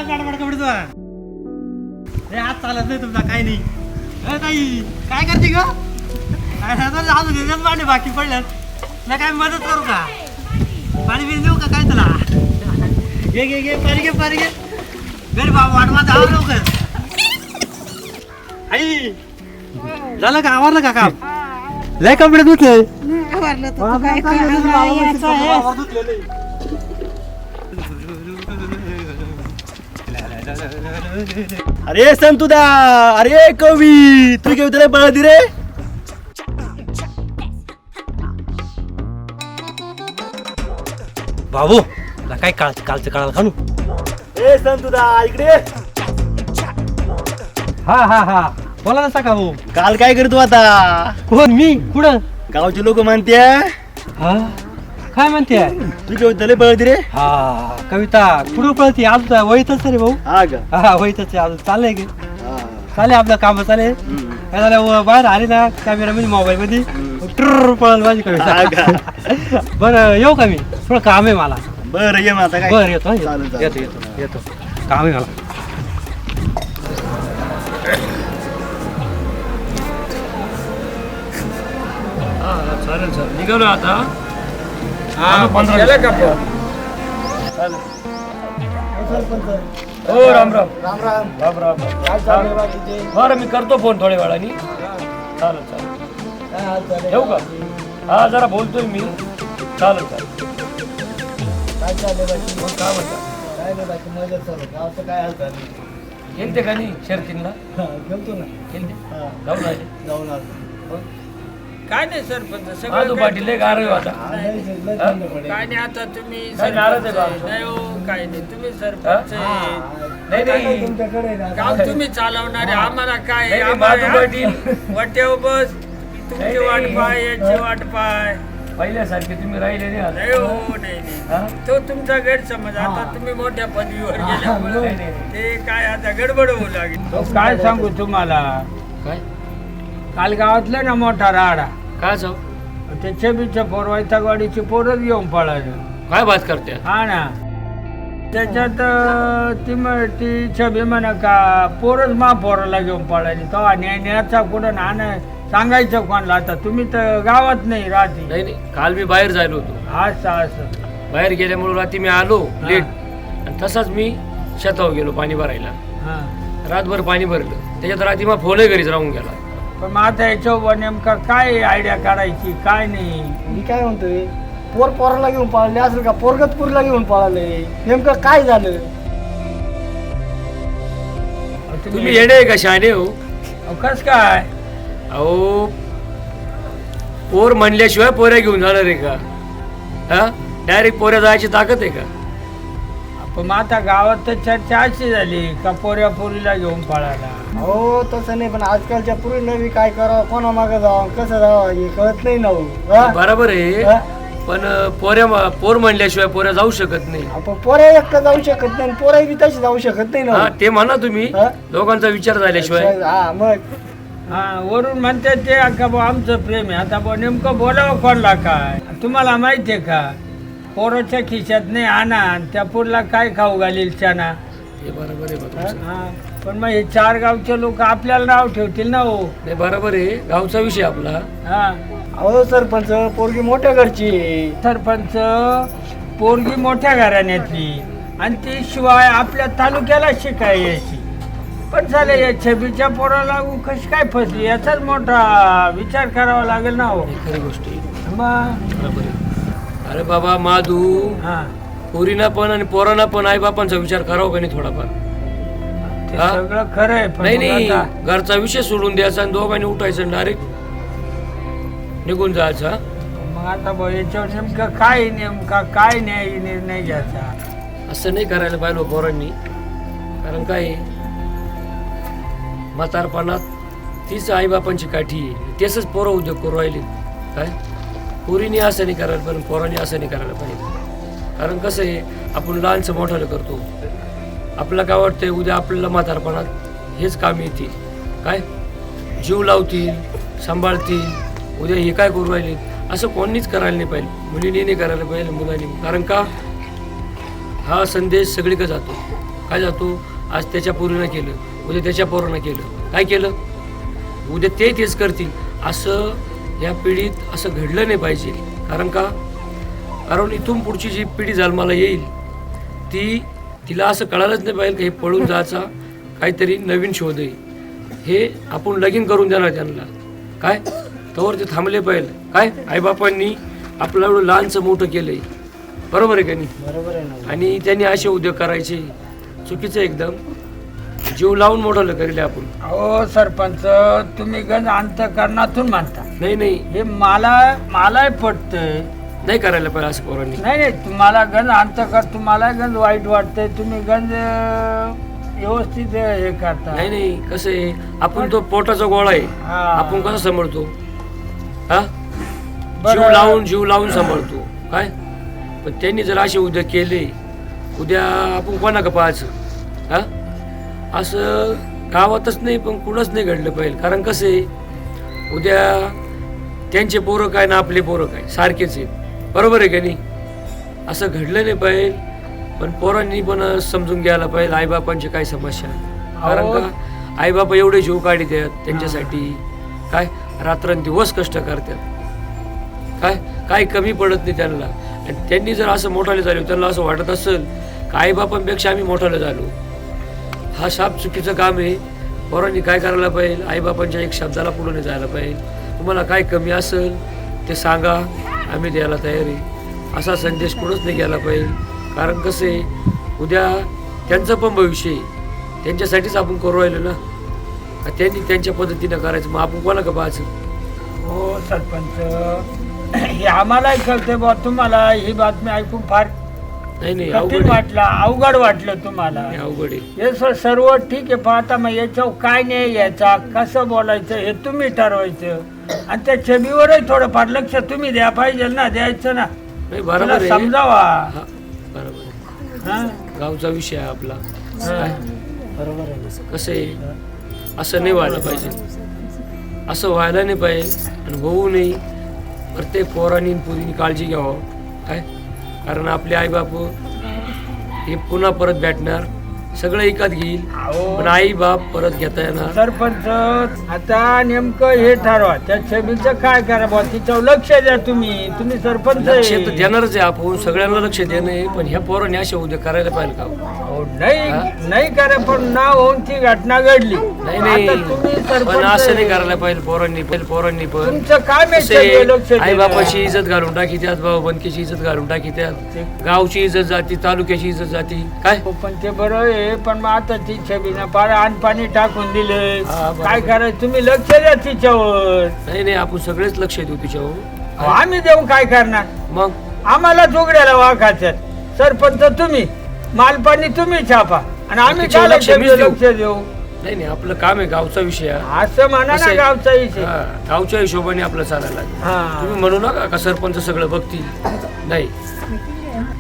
पाडपाड कपडे रे आज चालत नाही तुमचा काही नाही. ताई काय करते ग? अजून पाणी बाकी पडल्यात ना, काय मदत करू का? पाणी बिणी देऊ का काय तुला? घे घे घे पाणी घे पाणी घे. घरी बाबा वाट माझा आव लवकर. आई झालं का? आवरलं का काम? लय कपडे धुतले. अरे संतुदा, अरे कवी तू कविता पळती रे. बाबू काय कालचं काळाला खाणू. ए संतुदा इकडे. हा हा हा बोला ना सका भाऊ. काल काय करतो आता? कोण? मी कुठं? गावचे लोक म्हणते. हा काय म्हणते? तू कविता पळती रे. हा कविता कुठं पळती? आज वहीतच रे भाऊ. हा का? हा वहीतच आज चाललंय की चालेल आपलं काम चालेल. काय झालं बाहेर आले ना कॅमेरा मध्ये मोबाईल मध्ये पळल माझी कविता. बरं येऊ का? मी थोडं काम आहे मला. बरं ये आता काय. बरं येतो येतो येतो येतो काम आहे मला. चालेल सर निघालो आता. हो राम राम राम राम राम राम. बरं मी करतो फोन थोड्या वेळानी. चालेल चालेल ठेवू का? हा जरा बोलतोय मी. चालेल चालेल. काय चाललंय बाकी? मग काय म्हणता? काय नाही बाकी मजा चालू. गावचं काय हालचाल? गेलते का नाही शर्तींना? गेलतो ना. गेलते जाऊन आले. जाऊन आलो. काय नाही सरपंच सगळं पाटील गार आता काय नाही आता तुम्ही नाराज आहे का? नाही हो काय नाही तुम्ही सरपंच नाही नाही गाव तुम्ही चालवणारे आम्हाला काय माधू पाटील वाटेव बस तुमची वाट पाय याची वाट पाय पहिल्यासारखे तुम्ही राहिले नाही आता. नाही हो नाही नाही तो तुमचा गैरसमज. आता तुम्ही मोठ्या पदवीवर गेल्यामुळे ते काय आता गडबड होऊ लागेल. काय सांगू तुम्हाला? काय काल गावातलं ना मोठा राडा. काय जाऊ ते छबीच्या पोर वैतागवाडीची पोरच घेऊन पळाले. काय बात करते? हा ना त्याच्यात ती छबी म्हणा का पोरच पोराला घेऊन पळाली. तेव्हा न्यायचा कुठं ना सांगायचं कोणाला? आता तुम्ही तर गावात नाही राहते. नाही नाही काल मी बाहेर जायलो होतो. असं असं बाहेर गेल्यामुळे रात्री मी आलो लेट आणि तसाच मी शेतावर गेलो पाणी भरायला. हा रातभर पाणी भरलं त्याच्यात रात्री मग फोनही घरीच राहून गेला. पण मग आता याच्यावर नेमका काय आयडिया काढायची काय नाही? मी काय म्हणतोय पोराला घेऊन पळाले असेल का? पोरगतपूरला घेऊन पळाले नेमकं काय झालं? तुम्ही येणे आहे का शाने हो? कस काय? अहो पोर म्हणल्याशिवाय पोऱ्या घेऊन जाणार आहे का? हा डायरेक्ट पोऱ्या जायची ताकद आहे का? पण मग आता गावात तर चर्चा अशी झाली का पोऱ्या पोरीला घेऊन पळाला. हो तसं नाही पण आजकालच्या पूर्वी नवी काय करावं कोणा मागं जावं कसं जावं हे कळत नाही ना हो. बरोबर आहे पण पोर म्हणल्याशिवाय पोऱ्या जाऊ शकत नाही. आपण पोऱ्या एकटा जाऊ शकत नाही पोराही बी तशी जाऊ शकत नाही ना हा ते म्हणा तुम्ही. दोघांचा विचार झाल्याशिवाय. हा मग हा वरून म्हणते ते का बा आमचं प्रेम आहे. आता बा नेमकं बोलावं कोणला काय? तुम्हाला माहिती आहे का पोराच्या खिशात नाही आणा त्या पोरला काय खाऊ घालील चाना. हे बरोबर आहे बा. हा पण मग हे चार गावचे लोक आपल्याला नाव ठेवतील ना हो. नाही बरोबर आहे गावचा विषय आपला. हा अहो सरपंच पोरगी मोठ्या घरची सरपंच पोरगी मोठ्या घराण्यातली आणि ती शिवाय आपल्या तालुक्याला शिकायची. पण झालं या छबीच्या पोराला कशी काय फसली याचाच मोठा विचार करावा लागेल ना हो. खरी गोष्ट आहे. मग बरोबर आहे. अरे बाबा माधू हा पोरीना पण आणि पोरांना पण आई बापांचा विचार करावा का नाही थोडाफार? ते सगळं खरं आहे पण नाही मग नाही आता- घरचा विषय सोडून द्यायचा आणि दोघांनी उठायचं डायरेक्ट निघून जायचा. मग आता बघ याच्यावर नेमकं काय नेमका काय निर्णय घ्यायचा? असं नाही करायला पाहिजे पोरांनी. कारण काय म्हातारपणात तीच आईबापांची काठी आहे. तेच पोरं उद्योग करू राहिले. काय पोरीने असं नाही करायला पाहिजे पोरांनी असं नाही करायला पाहिजे. कारण कसं आहे आपण लहानचं मोठ्याला करतो. आपल्याला काय वाटतंय उद्या आपल्याला म्हातारपणात हेच काम येतील. काय जीव लावतील सांभाळतील. उद्या हे काय करू राहिले असं कोणीच करायला नाही पाहिजे. मुलींनी नाही करायला पाहिजे मुलांनी. कारण का हा संदेश सगळीकडे जातो. काय जातो आज त्याच्या पोरीनं केलं, उद्या त्याच्या पोरानं केलं, काय केलं, उद्या तेच करतील. असं या पिढीत असं घडलं नाही पाहिजे. कारण इथून पुढची जी पिढी जन्माला येईल तिला असं कळालंच नाही पाहिजे की हे पळून जायचा काहीतरी नवीन शोध आहे. हे आपण लगीन करून देणार त्यांना, काय तोवर ते थांबले पाहिजे. काय आईबापांनी आपलं एवढं लहानचं मोठं केलंय, बरोबर आहे का नाही? बरोबर आहे ना. आणि त्यांनी असे उद्योग करायचे चुकीचं एकदम. जीव लावून मोठं करेल आपण. अहो सरपंच, तुम्ही गंज अंतकरणातून मानता. नाही हे मलाही पटतंय. नाही करायला पाहिजे असं पोरांनी. नाही तुम्हाला गंज अंतकर, तुम्हाला गंज वाईट वाटतंय, तुम्ही गंज व्यवस्थित हे करता. नाही कसं आहे, आपण तो पोटाचा गोळा आहे, हा. आपण कसं सांभाळतो, हा बरं. जीव लावून सांभाळतो. काय पण त्यांनी जर असे उद्योग केले, उद्या आपण कोणा का पाहायचं, हा असं गावातच नाही पण कुठंच नाही घडलं पाहिजे. कारण कसं आहे, उद्या त्यांचे पोरं काय ना आपले पोरं काय सारखेच आहेत, बरोबर आहे का नाही? असं घडलं नाही पाहिजे. पण पोरांनी पण समजून घ्यायला पाहिजे आईबापांची काय समस्या. कारण का आईबापा एवढे जीव काढीत आहेत त्यांच्यासाठी, काय रात्रंदिवस कष्ट करतात, काय कमी पडत नाही त्यांना. आणि त्यांनी जर असं मोठाले झाले, त्यांना असं वाटत असेल का आईबापांपेक्षा आम्ही मोठाले झालो, हा शाप चुकीचं काम आहे. पोरांनी काय करायला पाहिजे, आईबापांच्या एक शब्दाला पुढे नाही जायला पाहिजे. तुम्हाला काय कमी असेल ते सांगा, आम्ही द्यायला तयार आहे. असा संदेश कुठंच नाही गेला पाहिजे. कारण कसं आहे, उद्या त्यांचं पण भविष्य आहे, त्यांच्यासाठीच आपण करू राहिलो ना. त्यांनी त्यांच्या पद्धतीनं करायचं, मग आपण कोणा का पाहायचं. हो सरपंच, हे आम्हालाही कळते बा. तुम्हाला ही बातमी ऐकून फार नाही कठीण वाटलं, अवघड वाटलं तुम्हाला. अवघड आहे. हे सर्व ठीक आहे, पाहता मग याच्यावर काय नाही यायचा, कसं बोलायचं हे तुम्ही ठरवायचं. आणि त्या छबीवरही थोडंफार लक्ष तुम्ही द्या पाहिजे ना, द्यायचं ना, नाही बरोबर तुला आहे. समजावा. हा, बरोबर आहे. हा? गावचा विषय आहे आपला. हा. बरोबर आहे. कसं आहे, असं नाही व्हायला पाहिजे, असं व्हायला नाही पाहिजे आणि होऊ नये. प्रत्येक पोरांनी पुरीनी काळजी घ्यावं. काय कारण आपले आईबाप हे पुन्हा परत भेटणार, सगळं एकात घेईल, पण आई बाप परत घेता येणार. सरपंच, आता नेमकं हे ठरवा, त्या छबीचं काय करा बा, तिच्यावर लक्ष द्या. तुम्ही सरपंच लक्ष तर आहे. देणारच आहे आपण, सगळ्यांना लक्ष देणं आहे. पण ह्या पोरांनी असे उद्या करायला पाहिजे का? अहो, नाही करा, पण ना होऊन ती घटना घडली. नाही आता तुम्ही पण सरपंच असं नाही आहे. करायला पाहिजे. पोरांनी पण तुमचं काम आहे कसे छबीवर लक्ष आई देणं. बापाची इज्जत घालून टाकी त्यात, भाऊ बंदकीची इज्जत घालून टाकी त्यात, गावची इज्जत जाती, तालुक्याची इज्जत जाती. काय हो, पण ते बरं आहे. पण मग आता ती छबीनं पार पाणी टाकून दिले, हा, बरोबर. काय करायचं, तुम्ही लक्ष द्या तिच्यावर. नाही आपण सगळेच लक्ष देऊ तिच्यावर. अहो, आम्ही देऊन काय करणार, मग आम्हाला जोगड्याला वाखायचं. सरपंच तुम्ही, मालपाणी तुम्ही छापा, आणि आम्ही तिच्यावर काय लक्ष मीच देऊ. लक्ष देऊ. नाही आपलं काम आहे, गावचा विषय आहे. असं म्हणा कसं ना, आहे? गावचा विषय. हा, गावच्या हिशोबाने आपलं चालायला लागेल. हा. तुम्ही म्हणू नका का सरपंच सगळं बघतील. नाही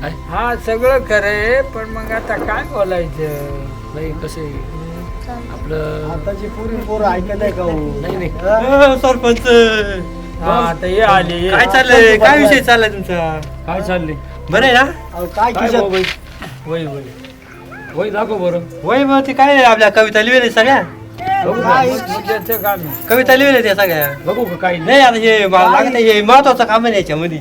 काय? हा, सगळं खरंय, पण मग आता काय बोलायचं. नाही कसं आहे आपलं. आताची पुरी पोरं ऐकत आहे का हो? नाही सरपंच हा, आता हे आले. काय चाललंय, काय विषय चाललाय तुमचा? काय चाललंय? बरं आहे ना? अहो, काय काय खिशात- भाऊ बाई? वय दाखव बरं. वय मग ते काय आपल्या कविता लिहिल्या सगळ्या, काय मुद्द्याचं काम आहे. कविता लिहिल्या त्या सगळ्या. बघू का काही नाही आता हे मला लागत आहे, हे महत्वाचं काम आहे याच्यामध्ये.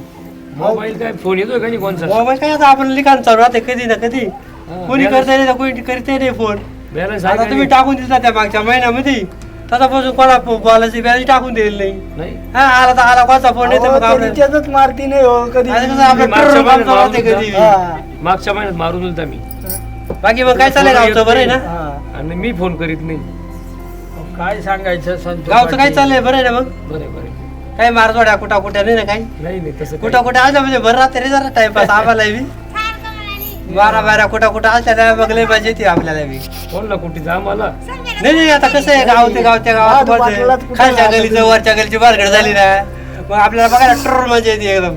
मोबाईल काय फोन येतोय का नाही कोणचा? मोबाईल काय आता आपण लिखाण चालू राहते कधी ना कधी, कोणी balance- करता नाही कोणी करते नाही फोन. बॅलन्स आता तुम्ही टाकून दिला त्या मागच्या महिन्यामध्ये, तसापासून कोणा बोलायची बॅलन्स टाकून दिलेली नाही. नाही हा आला तर आला कोणचा फोन येतो अहो, मग आपलं. कधी त्याचंच मारती नाही हो कधी. आता कसं आपलं मागच्या टर्र काम महिन्यात चालू राहते मारून कधी. हा, मागच्या महिन्यात मारून दिलता मी, बाकी मग काय चाललंय गावचं, बरं आहे ना? हा. आणि मी फोन करीत नाही. काय सांगायचं संतोष गावचं काय पाटील? चाललंय, बरं आहे ना? मग बरे काही मारतोड्या कुठा कुठ्या नाही ना काही, नाही तसं कुठं कुठं आलं म्हणजे बरं राहते रे जरा टाइमपास आम्हाला बी. बारा कुठं कुठं आलत्या बघले पाहिजे ती आपल्याला बी. कोणला कुठे जा मला. नाही आता कसं आहे, गावच्या गावात हा, पाटलात कुठं खालच्या राहतात गलीचं तुम्ही? वरच्या गलीची बारगड झाली ना, मग आपल्याला बघायला ट्रोल मजा येते एकदम.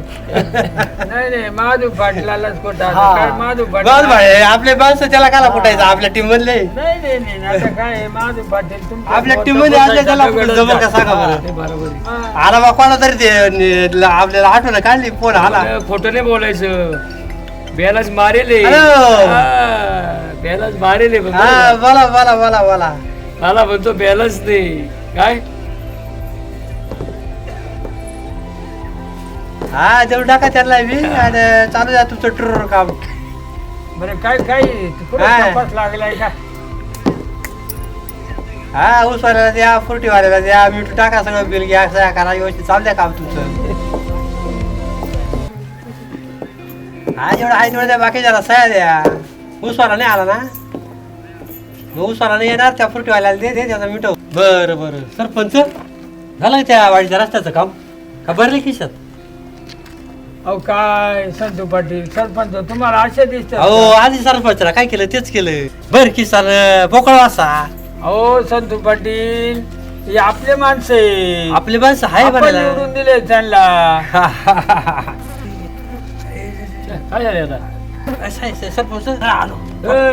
नाही माधू पाटलालाच कुठं आता हा. काय माधू बस पाटील. भाई आपले माणसं त्याला काला कुठायचं आपल्या टीम मधले, नाही आता काय आहे, माधू पाटील तुमच्या आपल्या पोटात टीम मध्ये असले त्याला दगडच जमल का टाक. सांगा बरं. ते बरोबर आहे. हा. आला बा कोणा तरी ते आपल्याला आठवण काढली फोन आला. खोटं नाही बोलायचं, बॅलन्स मारेल हॅलो. बॅलन्स मारेल आहे, पण हा बोला बोला बोला बोला. मला म्हणतो बॅलन्स नाही काय. हा देऊ टाका त्याला बी आणि चालू द्या तुमचं टूर काम. बरं काय काय कुठं काय? तपास लागलाय का? हा ऊसवाल्याला द्या, फुरटीवाल्याला द्या, मीठ टाका, सगळं बिल घ्या, सह्या करा, व्यवस्थित चालू द्या काम तुमचं. हा जेवढं आहे तेवढं द्या, बाकी जरा सह्या द्या. ऊसवाला नाही आला ना, मग ऊसवाला नाही येणार, त्या फुरटीवाल्याला दे त्याचा मिठव. बरं बरं सरपंच झालं का त्या वाडीच्या रस्त्याचं काम का भरले खिशात? अहो काय संतू पाटील सरपंच तुम्हाला असे दिसतात अहो का? आधी सरपंचला काय केलं तेच केलं. बर खिसाल पोकळ वासा. अहो संतू पाटील हे आपले माणसं आहे. आपले माणसं आहे आपण बनायला. निवडून दिले त्यांना. काय झालं आता. असं आहे, सरपंच आलो. ए.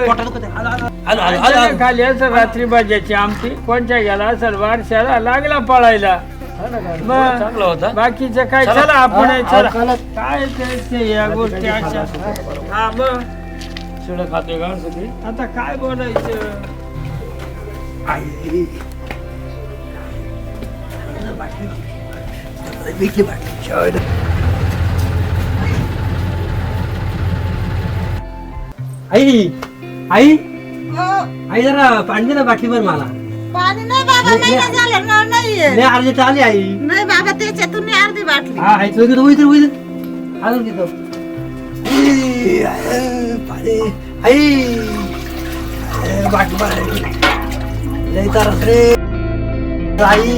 पोटात दुखत आहे. आलो, आलो, आलो, आलो, आलो, आलो. खाली असं रात्री भाज्याची आमटी कोणच्या गेला असेल वारशाला लागला पळायला. मग चांगला होता. बाकीचं काय चला. चला आपण हा, चला चला. काय ते या गोष्टी अशा. हा मग शिळ खाते का सगळी. आता काय बोलायचं. आई आई आई जरा पाणी दे ना बाटली भर मला. पाणी नाही बाबा महिना झाला ना नाहीये लय अर्जंट आली आई. नाही बाबा त्याच्यातून नाही अर्धी बाटली हा आई तुला उइदर अजून घेतो. पाणी आई बाटली भर लय तरस रे आई.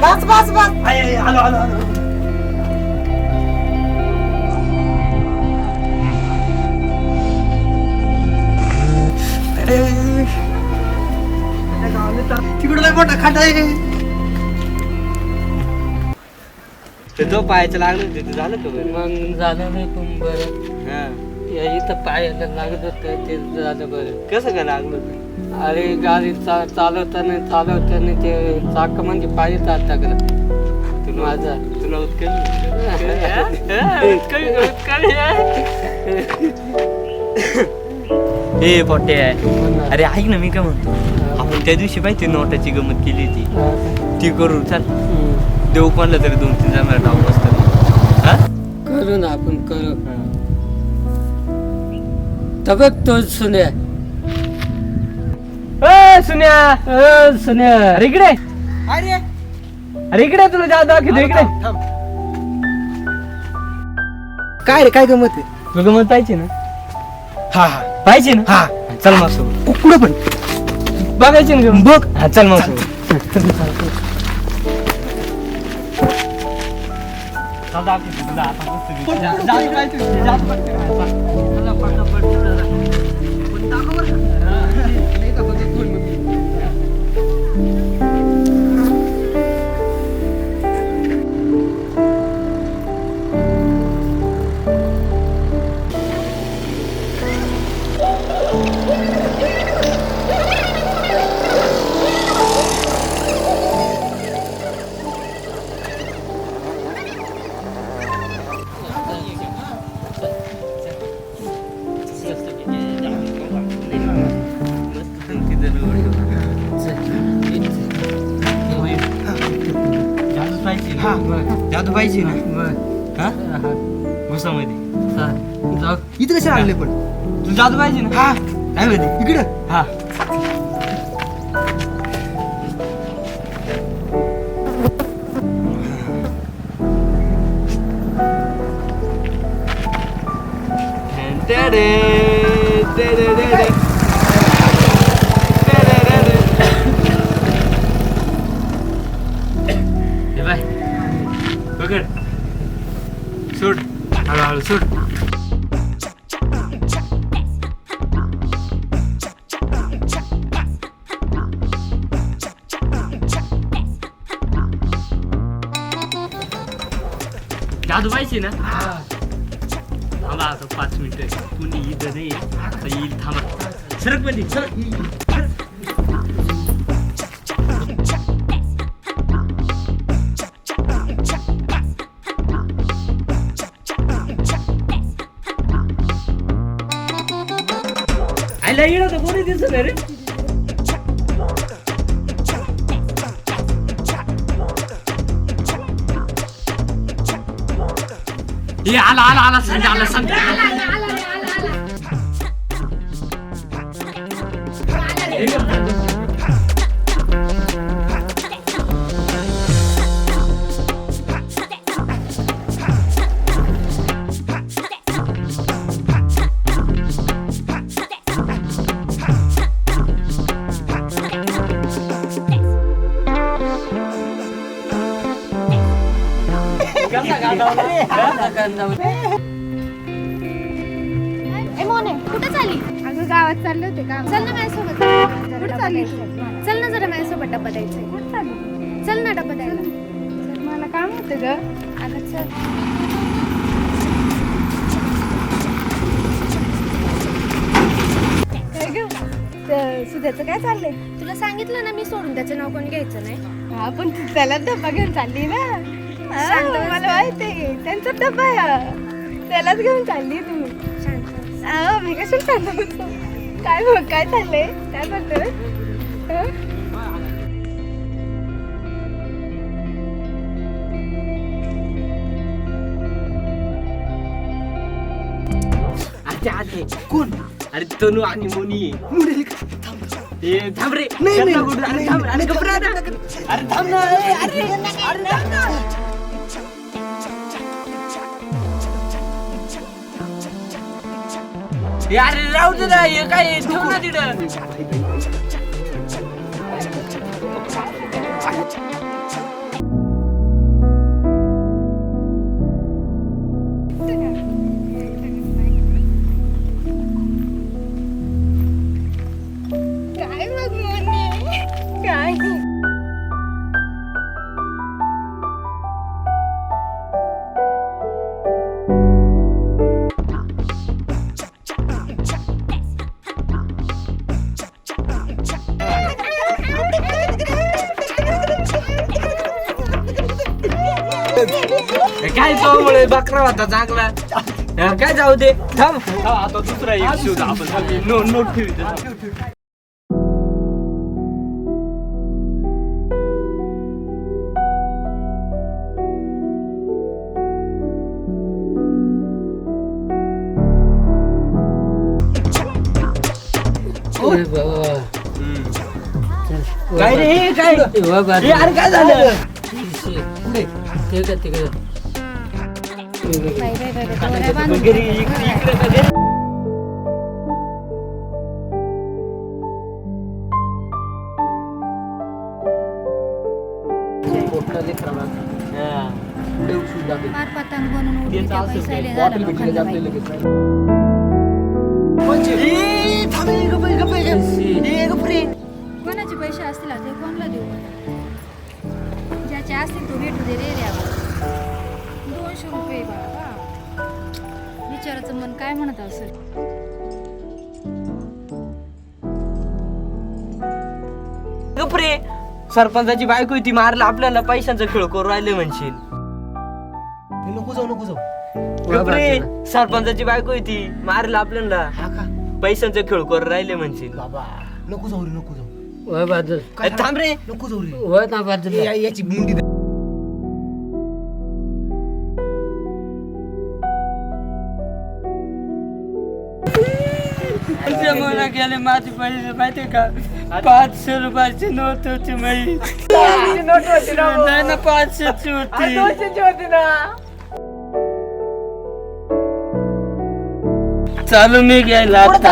बस बस बस आई आई आलो आलो आलो. तिकडं लय मोठा खाट आहे. ते जो पायाचं लागलं ते झालं का बरं? मग झालं नाही पण बरं. हा. या इथं पायाला लागत होतं ते झालं बरं. कसं काय लागलं होतं? अरे गाडी चालवताना ते चाकामध्ये पाय टाकलं माझा. तुला हे पोटे आहे. अरे ऐक ना मी काय म्हणतो, आपण त्या दिवशी पाहिजे नोटाची गमत केली होती ती करू. चाल देऊ कोणला तरी 2-3 जणांना डाव मस्त. हा करू ना आपण करू. तबक तो सुन्या सुन्या सुन्या अरे इकडे अरे इकडे तुला जाऊ दाखवतो इकडे. काय रे काय गमत आहे? तुला गमत पाहिजे ना? हा हा पाहिजे ना? हा चल मग सोबत. कुठं पण बघायची ना गमत? बघ. हा चल मग सोबत. चल दाखवतो तुला आता मस्त. जाऊ पाहिजे जाऊ पाहिजे. चला पटापट जरा. पण दाखव बरं का? नाही दाखवते कोण मग. जादू पाहिजे ना? हा घुसामध्ये इथं कसे आणले पण? तुला जादू पाहिजे ना? हा काय माहिती इकडं हा पकड सोड हळूहळू सोड. जादू पाहिजे ना? थांबा आता 5 मिनिटं. कुणी इथं नाही आता येईल. थांबा सरक मध्ये सरक. आयला येणं तर कोणी दिसत रे. हे आला आला आला संजय आला संजय. ए मोने कुठे चालली? अगं गावात चालले होते का? चल ना माझ्यासोबत. कुठे चालली? चल ना जरा माझ्यासोबत डब्बा द्यायचा. कुठे चालली? चल ना डब्बा द्यायला. मला काम होतं ग. अगं चल. काय ग? सुधाचं काय चाललंय? तुला सांगितलं ना मी सोडून त्याचं नाव कोणी घ्यायचं नाही. हा पण तू त्याला डब्बा घेऊन चालली ना. मला माहिती आहे त्यांचा डब्बा आहे. त्यालाच घेऊन चालली तू. मी कशाला शांत होतो? काय बघ काय चाललंय? काय म्हणतोय? कोण? अरे तनू आणि मोनी. थांब रे. अरे थांब ना. अरे राहू दे ना. हे काय ठेव ना तिथं. काय बघ मोने? काय? काय तो बकरा होता चांगला. काय जाऊ दे. थांब. आता दुसरा एक शोध आपण नोट ठेवू. काय रे हे काय? अरे काय झालं? बाय बाय बाय बाय बांधून. फार पतंग बनवून उडली त्या पैशाले झालं लोकांना माहिती. कोणाचे पैसे असतील ते कोणाला देऊ? ज्याचे असतील तो भेटू दे रे द्यावा. 200 रुपये बाबा. विचाराचं मन काय म्हणत असेल? गप्रे. सरपंचाची बायको ती मारला आपल्याला पैशांचा खेळ करू राहिले म्हणशील. नको जाऊ. गप्रे. सरपंचाची बायको ती मारला आपल्याला पैशांचा खेळ करू राहिले म्हणशील. बाबा नको जाऊ रे नको जाऊ. थांब रे. नको जाऊ रे. याची मुंडी मला गेले माझे पैसे माहिती का? 500 रुपयाची नोट होती माही. नाही ना 500ची होती. चालू मी घ्यायला आता.